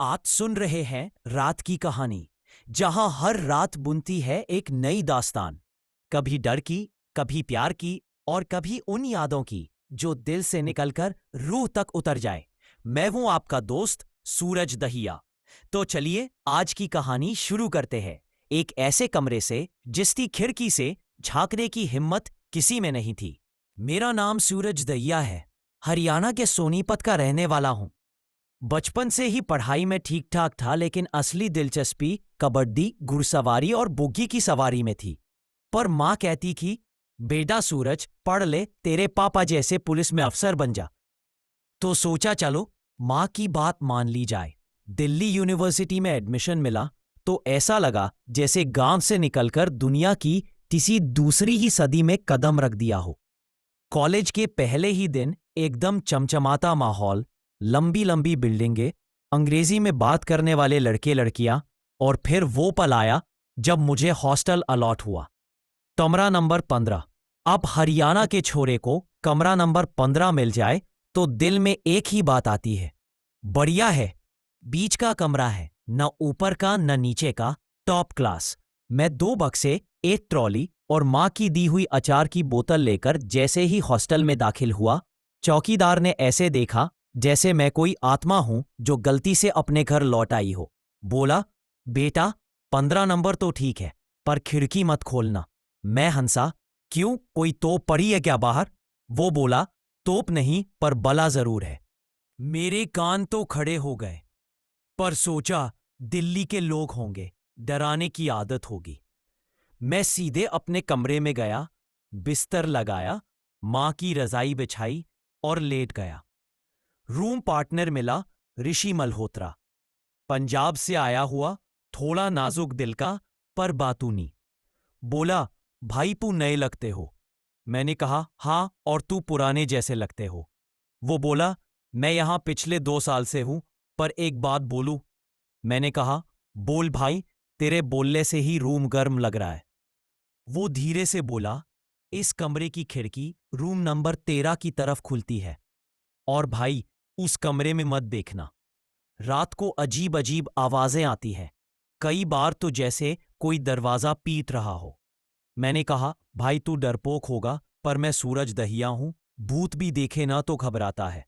आज सुन रहे हैं रात की कहानी, जहां हर रात बुनती है एक नई दास्तान। कभी डर की, कभी प्यार की और कभी उन यादों की जो दिल से निकलकर रूह तक उतर जाए। मैं हूं आपका दोस्त सूरज दहिया। तो चलिए आज की कहानी शुरू करते हैं, एक ऐसे कमरे से जिसकी खिड़की से झांकने की हिम्मत किसी में नहीं थी। मेरा नाम सूरज दहिया है, हरियाणा के सोनीपत का रहने वाला हूं। बचपन से ही पढ़ाई में ठीक ठाक था, लेकिन असली दिलचस्पी कबड्डी, घुड़सवारी और बुग्गी की सवारी में थी। पर माँ कहती थी, बेटा सूरज पढ़ ले, तेरे पापा जैसे पुलिस में अफसर बन जा। तो सोचा चलो माँ की बात मान ली जाए। दिल्ली यूनिवर्सिटी में एडमिशन मिला तो ऐसा लगा जैसे गांव से निकलकर दुनिया की किसी दूसरी ही सदी में कदम रख दिया हो। कॉलेज के पहले ही दिन एकदम चमचमाता माहौल, लंबी लंबी बिल्डिंगें, अंग्रेजी में बात करने वाले लड़के लड़कियां, और फिर वो पल आया जब मुझे हॉस्टल अलॉट हुआ। कमरा नंबर 15। अब हरियाणा के छोरे को कमरा नंबर 15 मिल जाए तो दिल में एक ही बात आती है, बढ़िया है। बीच का कमरा है, न ऊपर का न नीचे का, टॉप क्लास। मैं 2 बक्से, एक ट्रॉली और माँ की दी हुई अचार की बोतल लेकर जैसे ही हॉस्टल में दाखिल हुआ, चौकीदार ने ऐसे देखा जैसे मैं कोई आत्मा हूं जो गलती से अपने घर लौट आई हो। बोला, बेटा 15 नंबर तो ठीक है, पर खिड़की मत खोलना। मैं हंसा, क्यों, कोई तोप पड़ी है क्या बाहर? वो बोला, तोप नहीं पर बला जरूर है। मेरे कान तो खड़े हो गए, पर सोचा दिल्ली के लोग होंगे, डराने की आदत होगी। मैं सीधे अपने कमरे में गया, बिस्तर लगाया, मां की रजाई बिछाई और लेट गया। रूम पार्टनर मिला, ऋषि मल्होत्रा, पंजाब से आया हुआ, थोड़ा नाजुक दिल का पर बातूनी। बोला, भाई तू नए लगते हो। मैंने कहा, हाँ, और तू पुराने जैसे लगते हो। वो बोला, मैं यहां पिछले 2 साल से हूं, पर एक बात बोलूं? मैंने कहा, बोल भाई, तेरे बोलने से ही रूम गर्म लग रहा है। वो धीरे से बोला, इस कमरे की खिड़की रूम नंबर 13 की तरफ खुलती है, और भाई उस कमरे में मत देखना। रात को अजीब अजीब आवाजें आती हैं, कई बार तो जैसे कोई दरवाजा पीट रहा हो। मैंने कहा, भाई तू डरपोक होगा, पर मैं सूरज दहिया हूं, भूत भी देखे ना तो घबराता है।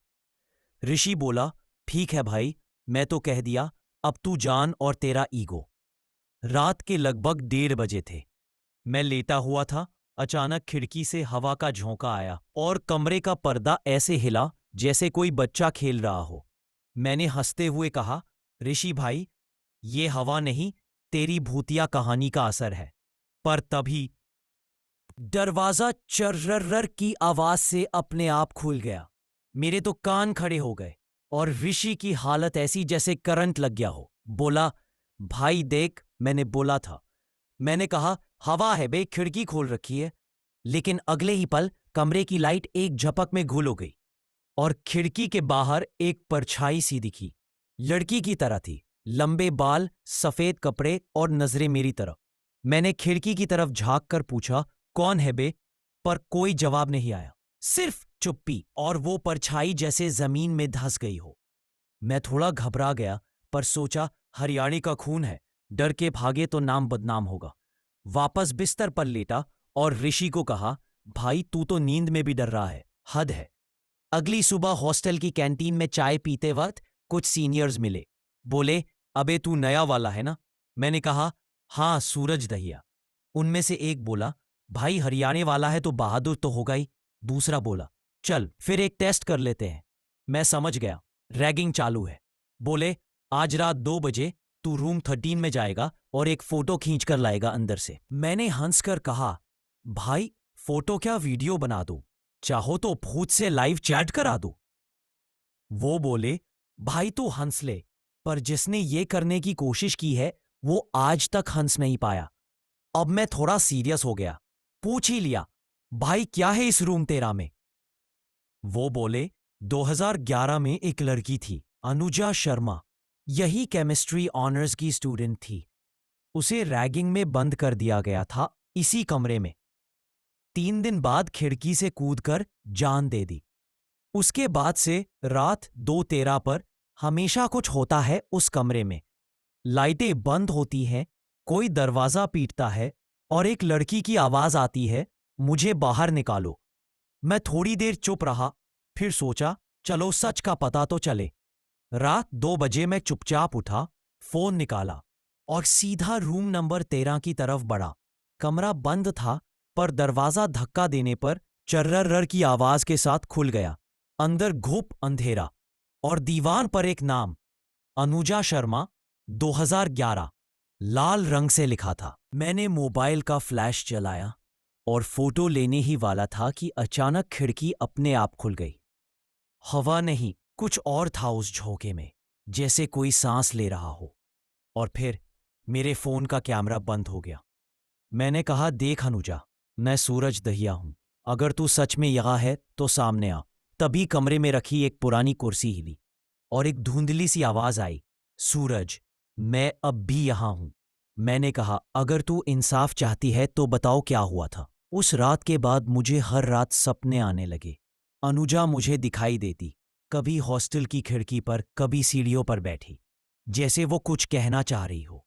ऋषि बोला, ठीक है भाई, मैं तो कह दिया, अब तू जान और तेरा ईगो। रात के लगभग 1:30 बजे थे। मैं लेटा हुआ था, अचानक खिड़की से हवा का झोंका आया और कमरे का पर्दा ऐसे हिला जैसे कोई बच्चा खेल रहा हो। मैंने हंसते हुए कहा, ऋषि भाई, ये हवा नहीं, तेरी भूतिया कहानी का असर है। पर तभी दरवाजा चर्रर की आवाज से अपने आप खुल गया। मेरे तो कान खड़े हो गए और ऋषि की हालत ऐसी जैसे करंट लग गया हो। बोला, भाई देख, मैंने बोला था। मैंने कहा, हवा है बे, खिड़की खोल रखी है। लेकिन अगले ही पल कमरे की लाइट एक झपक में गुल हो गई और खिड़की के बाहर एक परछाई सी दिखी। लड़की की तरह थी, लंबे बाल, सफेद कपड़े और नजरें मेरी तरफ। मैंने खिड़की की तरफ झांक कर पूछा, कौन है बे? पर कोई जवाब नहीं आया, सिर्फ चुप्पी और वो परछाई जैसे जमीन में धंस गई हो। मैं थोड़ा घबरा गया, पर सोचा हरियाणी का खून है, डर के भागे तो नाम बदनाम होगा। वापस बिस्तर पर लेटा और ऋषि को कहा, भाई तू तो नींद में भी डर रहा है, हद है। अगली सुबह हॉस्टल की कैंटीन में चाय पीते वक्त कुछ सीनियर्स मिले। बोले, अबे तू नया वाला है ना? मैंने कहा, हाँ सूरज दहिया। उनमें से एक बोला, भाई हरियाणा वाला है तो बहादुर तो होगा ही। दूसरा बोला, चल फिर एक टेस्ट कर लेते हैं। मैं समझ गया, रैगिंग चालू है। बोले, आज रात 2 बजे तू रूम 13 में जाएगा और एक फोटो खींच कर लाएगा अंदर से। मैंने हंसकर कहा, भाई फोटो क्या, वीडियो बना दूं? चाहो तो भूत से लाइव चैट करा दूं। वो बोले, भाई तू हंस ले, पर जिसने ये करने की कोशिश की है वो आज तक हंस नहीं पाया। अब मैं थोड़ा सीरियस हो गया, पूछ ही लिया, भाई क्या है इस रूम 13 में? वो बोले, 2011 में एक लड़की थी, अनुजा शर्मा, यही केमिस्ट्री ऑनर्स की स्टूडेंट थी। उसे रैगिंग में बंद कर दिया गया था, इसी कमरे में। 3 दिन बाद खिड़की से कूदकर जान दे दी। उसके बाद से रात 2:13 पर हमेशा कुछ होता है उस कमरे में। लाइटें बंद होती हैं, कोई दरवाजा पीटता है और एक लड़की की आवाज आती है, मुझे बाहर निकालो। मैं थोड़ी देर चुप रहा, फिर सोचा चलो सच का पता तो चले। रात 2 बजे मैं चुपचाप उठा, फोन निकाला और सीधा रूम नंबर 13 की तरफ बढ़ा। कमरा बंद था, पर दरवाजा धक्का देने पर चर्रर की आवाज के साथ खुल गया। अंदर घुप अंधेरा और दीवार पर एक नाम, अनुजा शर्मा, 2011, लाल रंग से लिखा था। मैंने मोबाइल का फ्लैश जलाया और फोटो लेने ही वाला था कि अचानक खिड़की अपने आप खुल गई। हवा नहीं, कुछ और था उस झोंके में, जैसे कोई सांस ले रहा हो। और फिर मेरे फोन का कैमरा बंद हो गया। मैंने कहा, देख अनुजा, मैं सूरज दहिया हूं। अगर तू सच में यहाँ है तो सामने आ। तभी कमरे में रखी एक पुरानी कुर्सी हिली और एक धुंधली सी आवाज आई, सूरज, मैं अब भी यहां हूं। मैंने कहा, अगर तू इंसाफ चाहती है तो बताओ क्या हुआ था। उस रात के बाद मुझे हर रात सपने आने लगे। अनुजा मुझे दिखाई देती, कभी हॉस्टल की खिड़की पर, कभी सीढ़ियों पर बैठी, जैसे वो कुछ कहना चाह रही हो।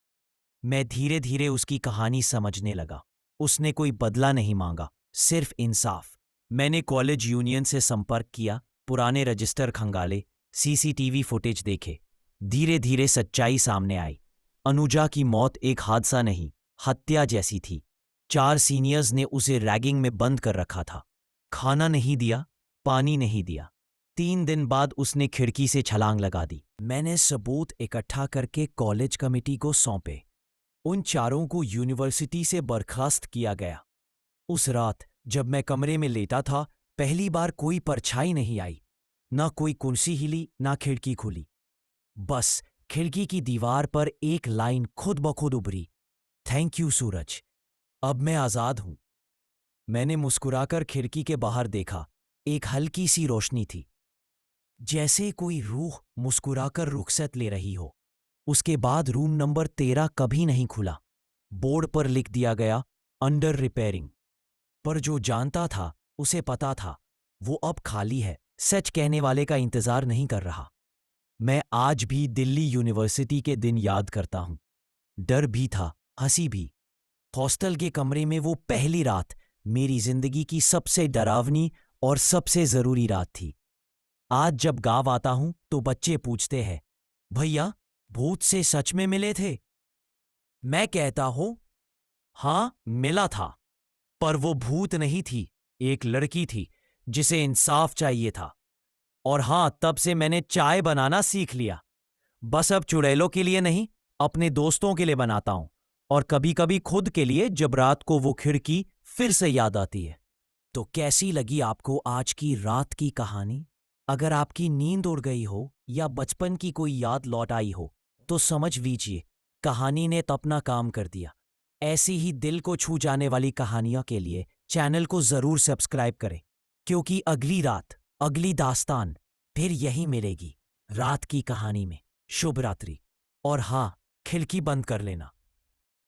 मैं धीरे धीरे उसकी कहानी समझने लगा। उसने कोई बदला नहीं मांगा, सिर्फ इंसाफ। मैंने कॉलेज यूनियन से संपर्क किया, पुराने रजिस्टर खंगाले, सीसीटीवी फुटेज देखे। धीरे धीरे सच्चाई सामने आई। अनुजा की मौत एक हादसा नहीं, हत्या जैसी थी। 4 सीनियर्स ने उसे रैगिंग में बंद कर रखा था। खाना नहीं दिया, पानी नहीं दिया। 3 दिन बाद उसने खिड़की से छलांग लगा दी। मैंने सबूत इकट्ठा करके कॉलेज कमेटी को सौंपे। उन 4 को यूनिवर्सिटी से बर्खास्त किया गया। उस रात जब मैं कमरे में लेटा था, पहली बार कोई परछाई नहीं आई। ना कोई कुर्सी हिली, ना खिड़की खुली। बस खिड़की की दीवार पर एक लाइन खुद ब खुद उभरी, थैंक यू सूरज, अब मैं आजाद हूं। मैंने मुस्कुराकर खिड़की के बाहर देखा। एक हल्की सी रोशनी थी, जैसे कोई रूह मुस्कुराकर रुखसत ले रही हो। उसके बाद रूम नंबर 13 कभी नहीं खुला। बोर्ड पर लिख दिया गया, अंडर रिपेयरिंग। पर जो जानता था उसे पता था, वो अब खाली है, सच कहने वाले का इंतजार नहीं कर रहा। मैं आज भी दिल्ली यूनिवर्सिटी के दिन याद करता हूं। डर भी था, हंसी भी। हॉस्टल के कमरे में वो पहली रात मेरी जिंदगी की सबसे डरावनी और सबसे जरूरी रात थी। आज जब गांव आता हूं तो बच्चे पूछते हैं, भैया भूत से सच में मिले थे? मैं कहता हूं, हां मिला था, पर वो भूत नहीं थी, एक लड़की थी जिसे इंसाफ चाहिए था। और हां, तब से मैंने चाय बनाना सीख लिया। बस अब चुड़ैलों के लिए नहीं, अपने दोस्तों के लिए बनाता हूं, और कभी कभी खुद के लिए, जब रात को वो खिड़की फिर से याद आती है। तो कैसी लगी आपको आज की रात की कहानी? अगर आपकी नींद उड़ गई हो या बचपन की कोई याद लौट आई हो, तो समझ लीजिए कहानी ने तो अपना काम कर दिया। ऐसी ही दिल को छू जाने वाली कहानियों के लिए चैनल को जरूर सब्सक्राइब करें, क्योंकि अगली रात, अगली दास्तान फिर यही मिलेगी, रात की कहानी में। शुभ रात्रि। और हाँ, खिड़की बंद कर लेना।